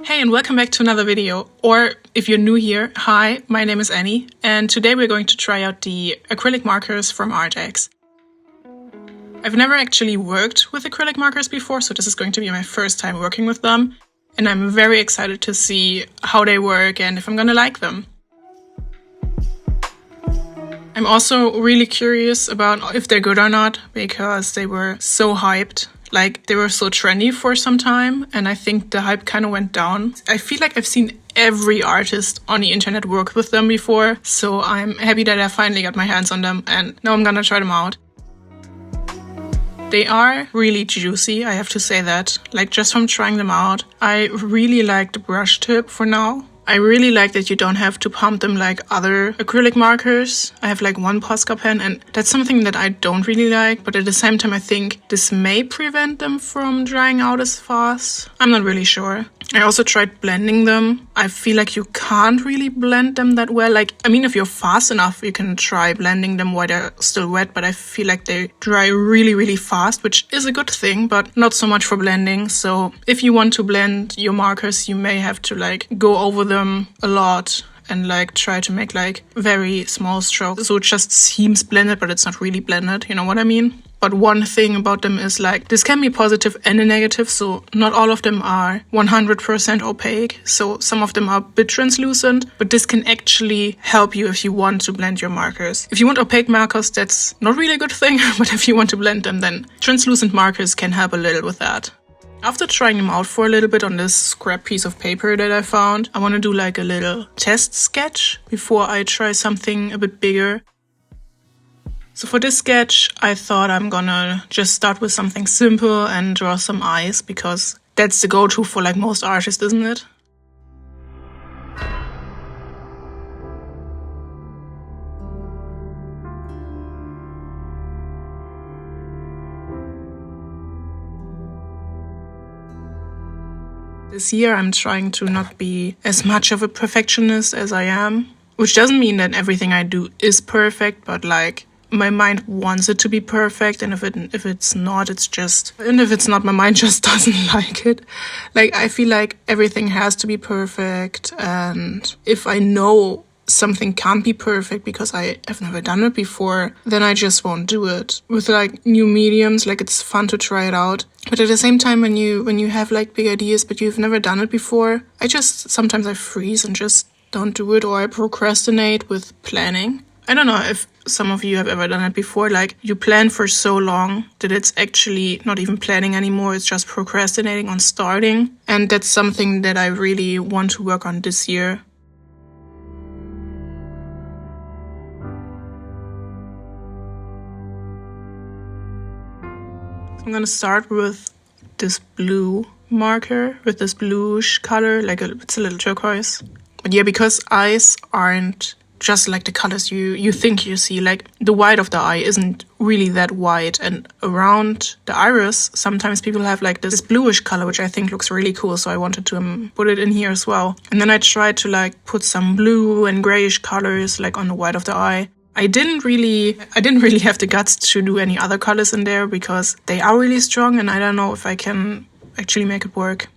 Hey and welcome back to another video, or if you're new here, hi, my name is Annie, and today we're going to try out the acrylic markers from ARRTX. I've never actually worked with acrylic markers before, so this is going to be my first time working with them, and I'm very excited to see how they work and if I'm gonna like them. I'm also really curious about if they're good or not, because they were so hyped. Like, they were so trendy for some time, and I think the hype kind of went down. I feel like I've seen every artist on the internet work with them before, so I'm happy that I finally got my hands on them, and now I'm gonna try them out. They are really juicy, I have to say that. Like, just from trying them out, I really like the brush tip for now. I really like that you don't have to pump them like other acrylic markers. I have like one Posca pen, and that's something that I don't really like, but at the same time I think this may prevent them from drying out as fast. I'm not really sure. I also tried blending them. I feel like you can't really blend them that well. Like, I mean, if you're fast enough, you can try blending them while they're still wet, but I feel like they dry really, really fast, which is a good thing, but not so much for blending. So if you want to blend your markers, you may have to like go over them a lot and like try to make like very small strokes. So it just seems blended, but it's not really blended. You know what I mean? But one thing about them is like, this can be positive and a negative, so not all of them are 100% opaque. So some of them are a bit translucent, but this can actually help you if you want to blend your markers. If you want opaque markers, that's not really a good thing, but if you want to blend them, then translucent markers can help a little with that. After trying them out for a little bit on this scrap piece of paper that I found, I want to do like a little test sketch before I try something a bit bigger. So for this sketch, I thought I'm gonna just start with something simple and draw some eyes, because that's the go-to for like most artists, isn't it? This year I'm trying to not be as much of a perfectionist as I am, which doesn't mean that everything I do is perfect, but like, my mind wants it to be perfect, and if it's not, it's just... And if it's not, my mind just doesn't like it. Like, I feel like everything has to be perfect, and if I know something can't be perfect because I have never done it before, then I just won't do it. With like new mediums, like it's fun to try it out. But at the same time, when you have like big ideas but you've never done it before, sometimes I freeze and just don't do it, or I procrastinate with planning. I don't know if some of you have ever done it before, like you plan for so long that it's actually not even planning anymore, it's just procrastinating on starting. And that's something that I really want to work on this year. I'm gonna start with this blue marker, with this bluish color, it's a little turquoise. But yeah, because eyes aren't just like the colors you think you see, like the white of the eye isn't really that white, and around the iris sometimes people have like this bluish color, which I think looks really cool, so I wanted to put it in here as well. And then I tried to like put some blue and grayish colors like on the white of the eye. I didn't really have the guts to do any other colors in there because they are really strong, and I don't know if I can actually make it work.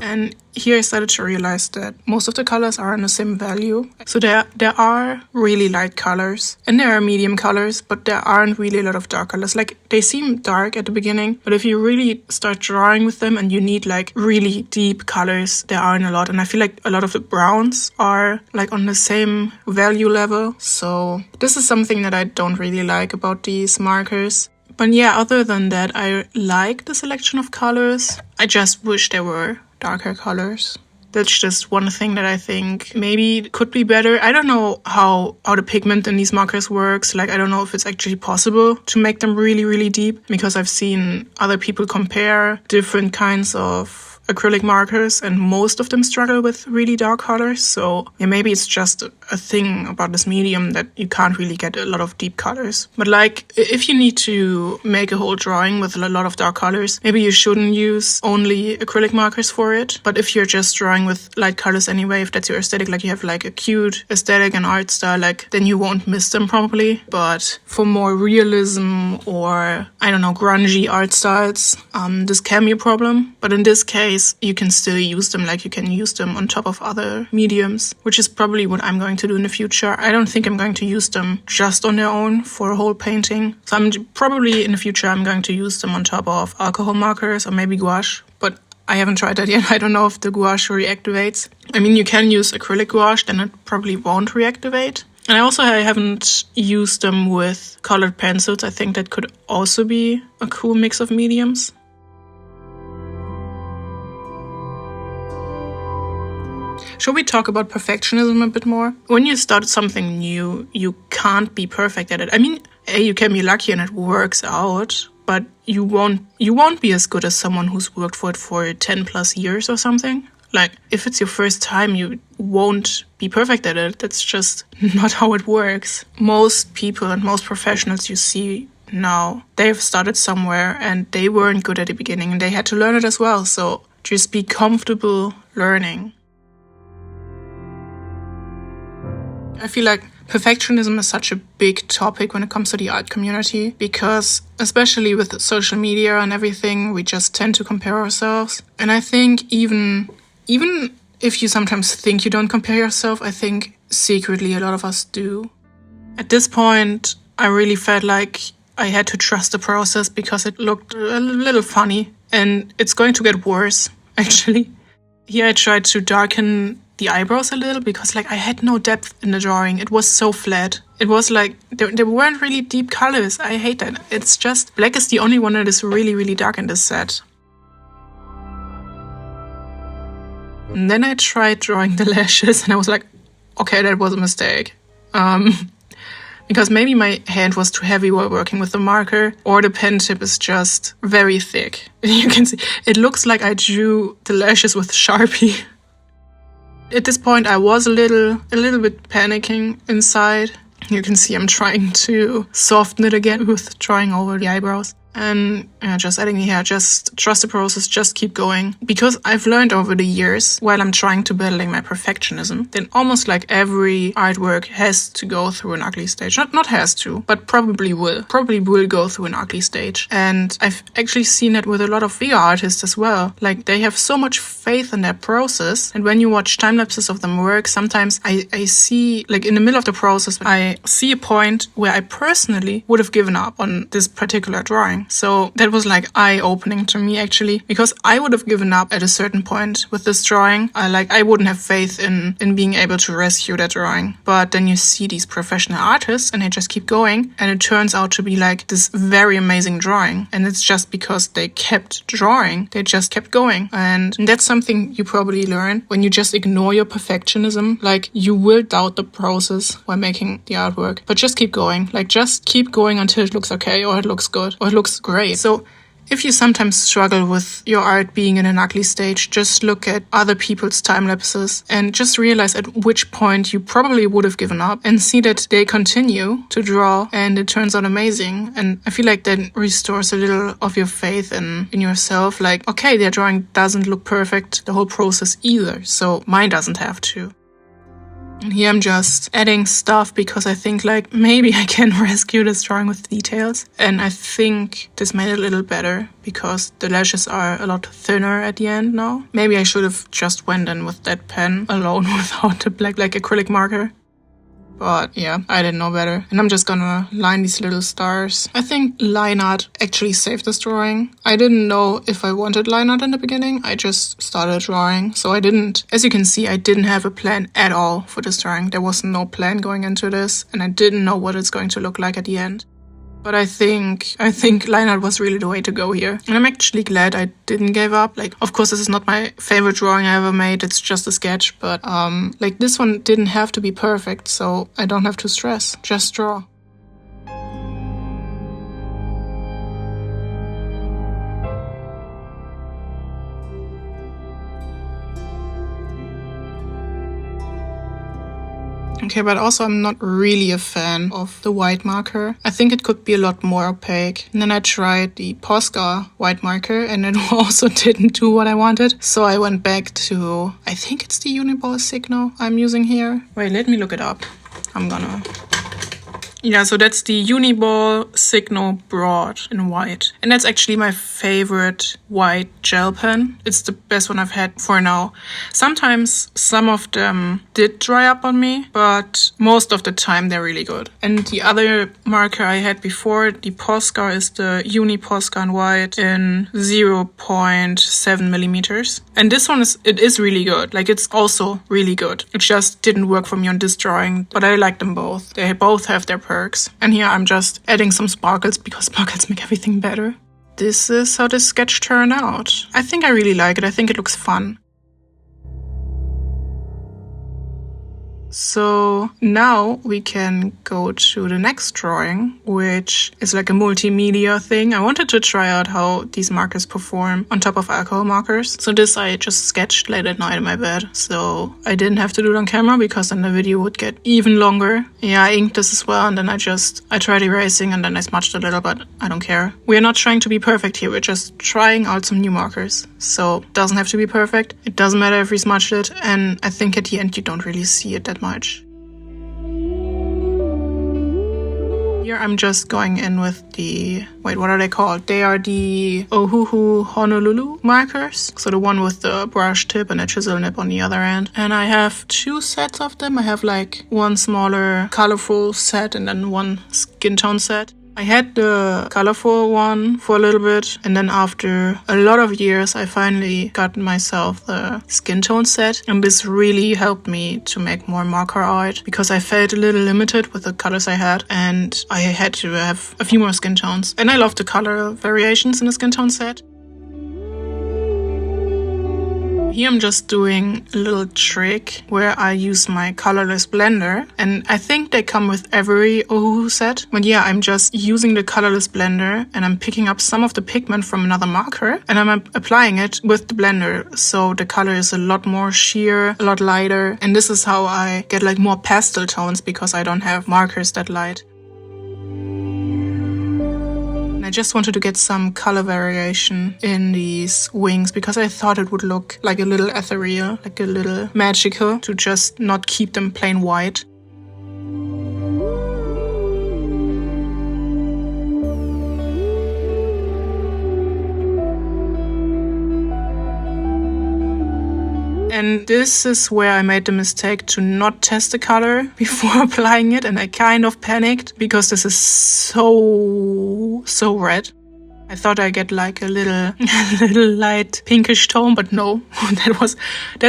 And here I started to realize that most of the colors are on the same value. So there are really light colors and there are medium colors, but there aren't really a lot of dark colors. Like, they seem dark at the beginning, but if you really start drawing with them and you need like really deep colors, there aren't a lot. And I feel like a lot of the browns are like on the same value level. So this is something that I don't really like about these markers. But yeah, other than that, I like the selection of colors. I just wish there were darker colors. That's just one thing that I think maybe could be better. I don't know how the pigment in these markers works. Like, I don't know if it's actually possible to make them really, really deep, because I've seen other people compare different kinds of acrylic markers and most of them struggle with really dark colors. So yeah, maybe it's just a thing about this medium that you can't really get a lot of deep colors. But like if you need to make a whole drawing with a lot of dark colors, maybe you shouldn't use only acrylic markers for it. But if you're just drawing with light colors anyway, if that's your aesthetic, like you have like a cute aesthetic and art style, like then you won't miss them probably. But for more realism or I don't know, grungy art styles, this can be a problem. But in this case, you can still use them, like you can use them on top of other mediums, which is probably what I'm going to do in the future. I don't think I'm going to use them just on their own for a whole painting. So I'm probably in the future, I'm going to use them on top of alcohol markers or maybe gouache. But I haven't tried that yet. I don't know if the gouache reactivates. I mean, you can use acrylic gouache, then it probably won't reactivate. And I haven't used them with colored pencils. I think that could also be a cool mix of mediums. Should we talk about perfectionism a bit more? When you start something new, you can't be perfect at it. I mean, you can be lucky and it works out, but you won't be as good as someone who's worked for it for 10 plus years or something. Like, if it's your first time, you won't be perfect at it. That's just not how it works. Most people and most professionals you see now, they've started somewhere and they weren't good at the beginning and they had to learn it as well. So just be comfortable learning. I feel like perfectionism is such a big topic when it comes to the art community because especially with social media and everything, we just tend to compare ourselves. And I think even if you sometimes think you don't compare yourself, I think secretly a lot of us do. At this point, I really felt like I had to trust the process because it looked a little funny and it's going to get worse, actually. Here I tried to darken the eyebrows a little because like I had no depth in the drawing. It was so flat. It was like there weren't really deep colors. I hate that. It's just black is the only one that is really, really dark in this set. And then I tried drawing the lashes and I was like, okay, that was a mistake. Because maybe my hand was too heavy while working with the marker or the pen tip is just very thick. You can see, it looks like I drew the lashes with Sharpie. At this point, I was a little bit panicking inside. You can see I'm trying to soften it again with drawing over the eyebrows. And just adding here, just trust the process, just keep going. Because I've learned over the years, while I'm trying to battling my perfectionism, then almost like every artwork has to go through an ugly stage. Not has to, but probably will. Probably will go through an ugly stage. And I've actually seen it with a lot of video artists as well. Like, they have so much faith in their process. And when you watch time lapses of them work, sometimes I see, like in the middle of the process, I see a point where I personally would have given up on this particular drawing. So that was like eye-opening to me actually, because I would have given up at a certain point with this drawing. I wouldn't have faith in being able to rescue that drawing. But then you see these professional artists and they just keep going and it turns out to be like this very amazing drawing. And it's just because they kept drawing, they just kept going. And that's something you probably learn when you just ignore your perfectionism. Like, you will doubt the process while making the artwork, but just keep going. Like, just keep going until it looks okay or it looks good or it looks great. So if you sometimes struggle with your art being in an ugly stage, just look at other people's time lapses and just realize at which point you probably would have given up and see that they continue to draw and it turns out amazing. And I feel like that restores a little of your faith in yourself. Like, okay, their drawing doesn't look perfect the whole process either, so mine doesn't have to. And here I'm just adding stuff because I think like maybe I can rescue this drawing with details. And I think this made it a little better because the lashes are a lot thinner at the end now. Maybe I should have just went in with that pen alone without the black acrylic marker. But yeah, I didn't know better. And I'm just gonna line these little stars. I think line art actually saved this drawing. I didn't know if I wanted line art in the beginning. I just started drawing. So I didn't, as you can see, I didn't have a plan at all for this drawing. There was no plan going into this. And I didn't know what it's going to look like at the end. But I think line art was really the way to go here. And I'm actually glad I didn't give up. Like, of course, this is not my favorite drawing I ever made. It's just a sketch. But like, this one didn't have to be perfect, so I don't have to stress. Just draw. Okay, but also I'm not really a fan of the white marker. I think it could be a lot more opaque. And then I tried the Posca white marker and it also didn't do what I wanted. So I went back to, I think it's the Uni-Ball Signo I'm using here. Wait, let me look it up. Yeah, so that's the Uni-Ball Signo Broad in white. And that's actually my favorite white gel pen. It's the best one I've had for now. Sometimes some of them did dry up on me, but most of the time they're really good. And the other marker I had before, the Posca, is the Uni Posca White in 0.7 millimeters. And this one is really good. Like, it's also really good. It just didn't work for me on this drawing, but I like them both. They both have their perks. And here I'm just adding some sparkles because sparkles make everything better. This is how this sketch turned out. I think I really like it. I think it looks fun. So now we can go to the next drawing, which is like a multimedia thing. I wanted to try out how these markers perform on top of alcohol markers. So this I just sketched late at night in my bed. So I didn't have to do it on camera because then the video would get even longer. Yeah, I inked this as well, and then I tried erasing and then I smudged a little, but I don't care. We are not trying to be perfect here. We're just trying out some new markers. So it doesn't have to be perfect. It doesn't matter if we smudged it. And I think at the end you don't really see it that much. Here I'm just going in with the, wait, what are they called? They are the Ohuhu Honolulu markers. So the one with the brush tip and a chisel nib on the other end. And I have 2 sets of them. I have like one smaller colorful set and then one skin tone set. I had the colorful one for a little bit, and then after a lot of years I finally got myself the skin tone set, and this really helped me to make more marker art because I felt a little limited with the colors I had, and I had to have a few more skin tones. And I love the color variations in the skin tone set. Here I'm just doing a little trick where I use my colorless blender, and I think they come with every Ohuhu set. But yeah, I'm just using the colorless blender and I'm picking up some of the pigment from another marker and I'm applying it with the blender. So the color is a lot more sheer, a lot lighter, and this is how I get like more pastel tones because I don't have markers that light. I just wanted to get some color variation in these wings because I thought it would look like a little ethereal, like a little magical, to just not keep them plain white. And this is where I made the mistake to not test the color before applying it, and I kind of panicked because this is so red. I thought I get like a little light pinkish tone, but no, that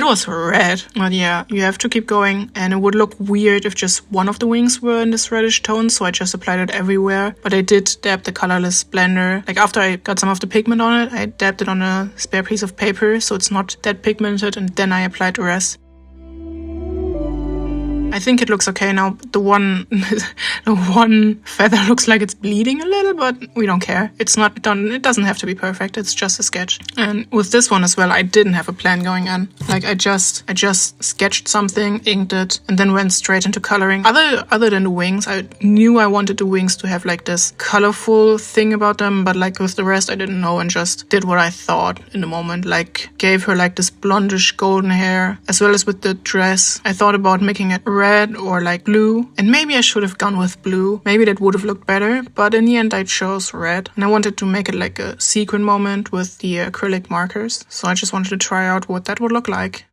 was red. But yeah, you have to keep going, and it would look weird if just one of the wings were in this reddish tone, so I just applied it everywhere. But I did dab the colorless blender. Like after I got some of the pigment on it, I dabbed it on a spare piece of paper so it's not that pigmented, and then I applied the rest. I think it looks okay now. The one feather looks like it's bleeding a little, but we don't care. It's not done. It doesn't have to be perfect. It's just a sketch. And with this one as well, I didn't have a plan going on. Like I just sketched something, inked it, and then went straight into coloring. Other than the wings, I knew I wanted the wings to have like this colorful thing about them, but like with the rest, I didn't know and just did what I thought in the moment. Like gave her like this blondish golden hair, as well as with the dress. I thought about making it red or like blue, and maybe I should have gone with blue. Maybe that would have looked better, but in the end I chose red, and I wanted to make it like a sequin moment with the acrylic markers, so I just wanted to try out what that would look like.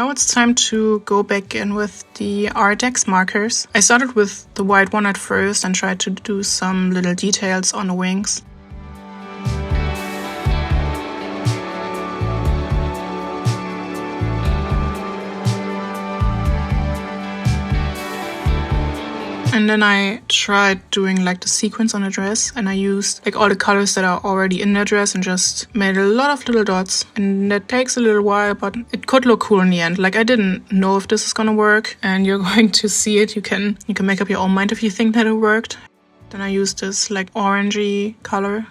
Now it's time to go back in with the ARRTX markers. I started with the white one at first and tried to do some little details on the wings. And then I tried doing like the sequins on the dress, and I used like all the colors that are already in the dress and just made a lot of little dots. And that takes a little while, but it could look cool in the end. Like I didn't know if this is gonna work, and you're going to see it. You can make up your own mind if you think that it worked. Then I used this like orangey color.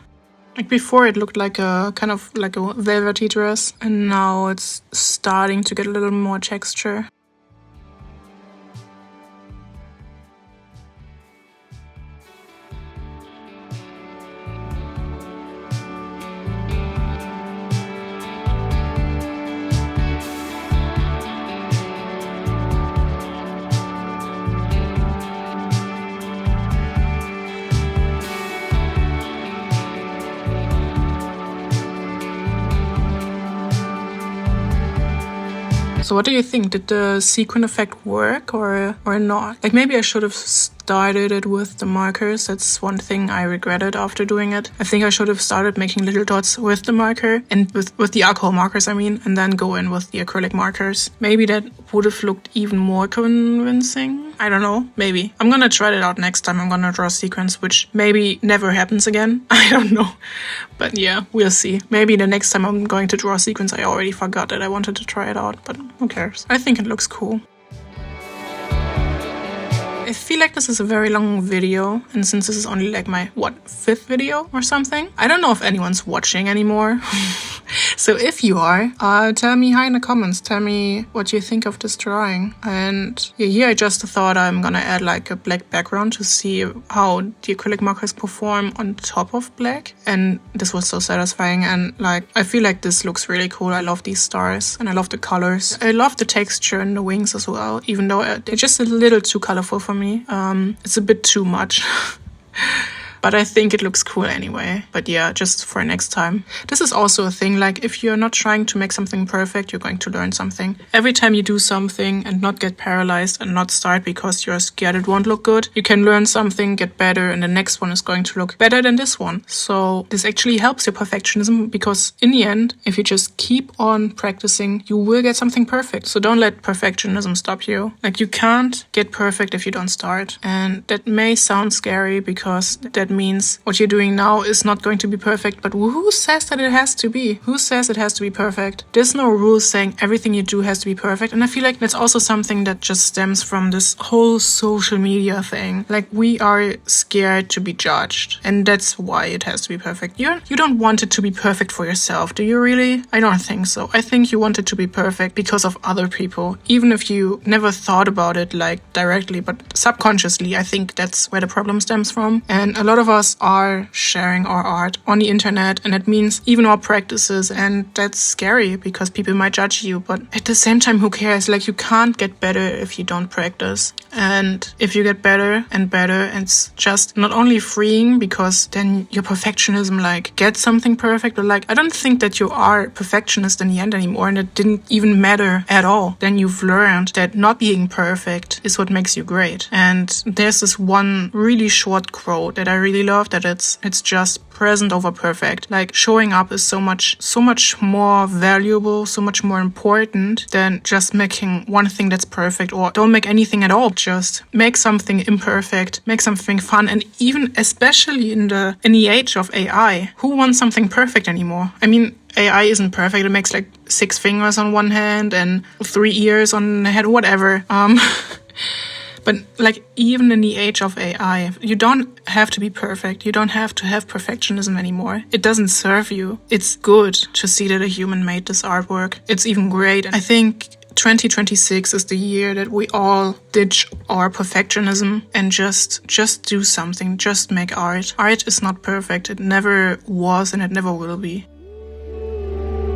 Like before it looked like a kind of like a velvety dress, and now it's starting to get a little more texture. So what do you think? Did the sequin effect work or not? Like maybe I should have started it with the markers. That's one thing I regretted after doing it. I think I should have started making little dots with the marker and with the alcohol markers, I mean, and then go in with the acrylic markers. Maybe that would have looked even more convincing. I don't know, maybe. I'm gonna try it out next time. I'm gonna draw a sequence, which maybe never happens again. I don't know. But yeah, we'll see. Maybe the next time I'm going to draw a sequence, I already forgot that I wanted to try it out, but who cares? I think it looks cool. I feel like this is a very long video, and since this is only like my, 5th video or something? I don't know if anyone's watching anymore. So if you are, tell me hi in the comments. Tell me what you think of this drawing. And yeah, here I just thought I'm gonna add like a black background to see how the acrylic markers perform on top of black. And this was so satisfying, and like I feel like this looks really cool. I love these stars and I love the colors. I love the texture in the wings as well, even though they're just a little too colorful for me. It's a bit too much. But I think it looks cool anyway. But yeah, just for next time. This is also a thing, like if you're not trying to make something perfect, you're going to learn something. Every time you do something and not get paralyzed and not start because you're scared it won't look good, you can learn something, get better, and the next one is going to look better than this one. So this actually helps your perfectionism, because in the end, if you just keep on practicing, you will get something perfect. So don't let perfectionism stop you. Like you can't get perfect if you don't start. And that may sound scary, because that means what you're doing now is not going to be perfect, but who says that it has to be? Who says it has to be perfect? There's no rules saying everything you do has to be perfect. And I feel like that's also something that just stems from this whole social media thing. Like we are scared to be judged, and that's why it has to be perfect. You don't want it to be perfect for yourself, do you really? I don't think so. I think you want it to be perfect because of other people, even if you never thought about it like directly, but subconsciously. I think that's where the problem stems from. And a lot of us are sharing our art on the internet, and it means even our practices, and that's scary because people might judge you. But at the same time, who cares? Like you can't get better if you don't practice. And if you get better and better, it's just not only freeing, because then your perfectionism like gets something perfect, but like I don't think that you are perfectionist in the end anymore, and it didn't even matter at all. Then you've learned that not being perfect is what makes you great. And there's this one really short quote that I really love, that it's just present over perfect. Like showing up is so much more valuable, so much more important than just making one thing that's perfect, or don't make anything at all. Just make something imperfect, make something fun. And even especially in the age of AI, who wants something perfect anymore? I mean, AI isn't perfect. It makes like 6 fingers on one hand and 3 ears on the head, whatever. But like even in the age of AI, you don't have to be perfect. You don't have to have perfectionism anymore. It doesn't serve you. It's good to see that a human made this artwork. It's even great. I think 2026 is the year that we all ditch our perfectionism and just do something. Just make art. Art is not perfect. It never was and it never will be.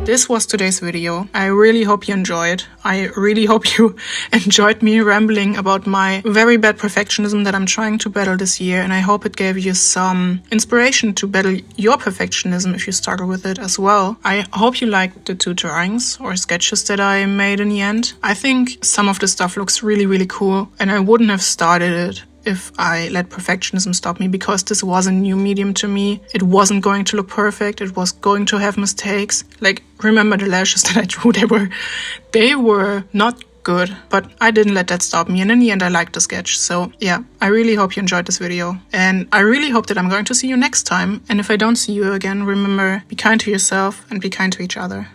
This was today's video. I really hope you enjoyed. I really hope you enjoyed me rambling about my very bad perfectionism that I'm trying to battle this year, and I hope it gave you some inspiration to battle your perfectionism if you struggle with it as well. I hope you liked the 2 drawings or sketches that I made in the end. I think some of the stuff looks really, really cool, and I wouldn't have started it if I let perfectionism stop me, because this was a new medium to me. It wasn't going to look perfect. It was going to have mistakes. Like, remember the lashes that I drew? They were not good, but I didn't let that stop me. And in the end, I liked the sketch. So yeah, I really hope you enjoyed this video. And I really hope that I'm going to see you next time. And if I don't see you again, remember, be kind to yourself and be kind to each other.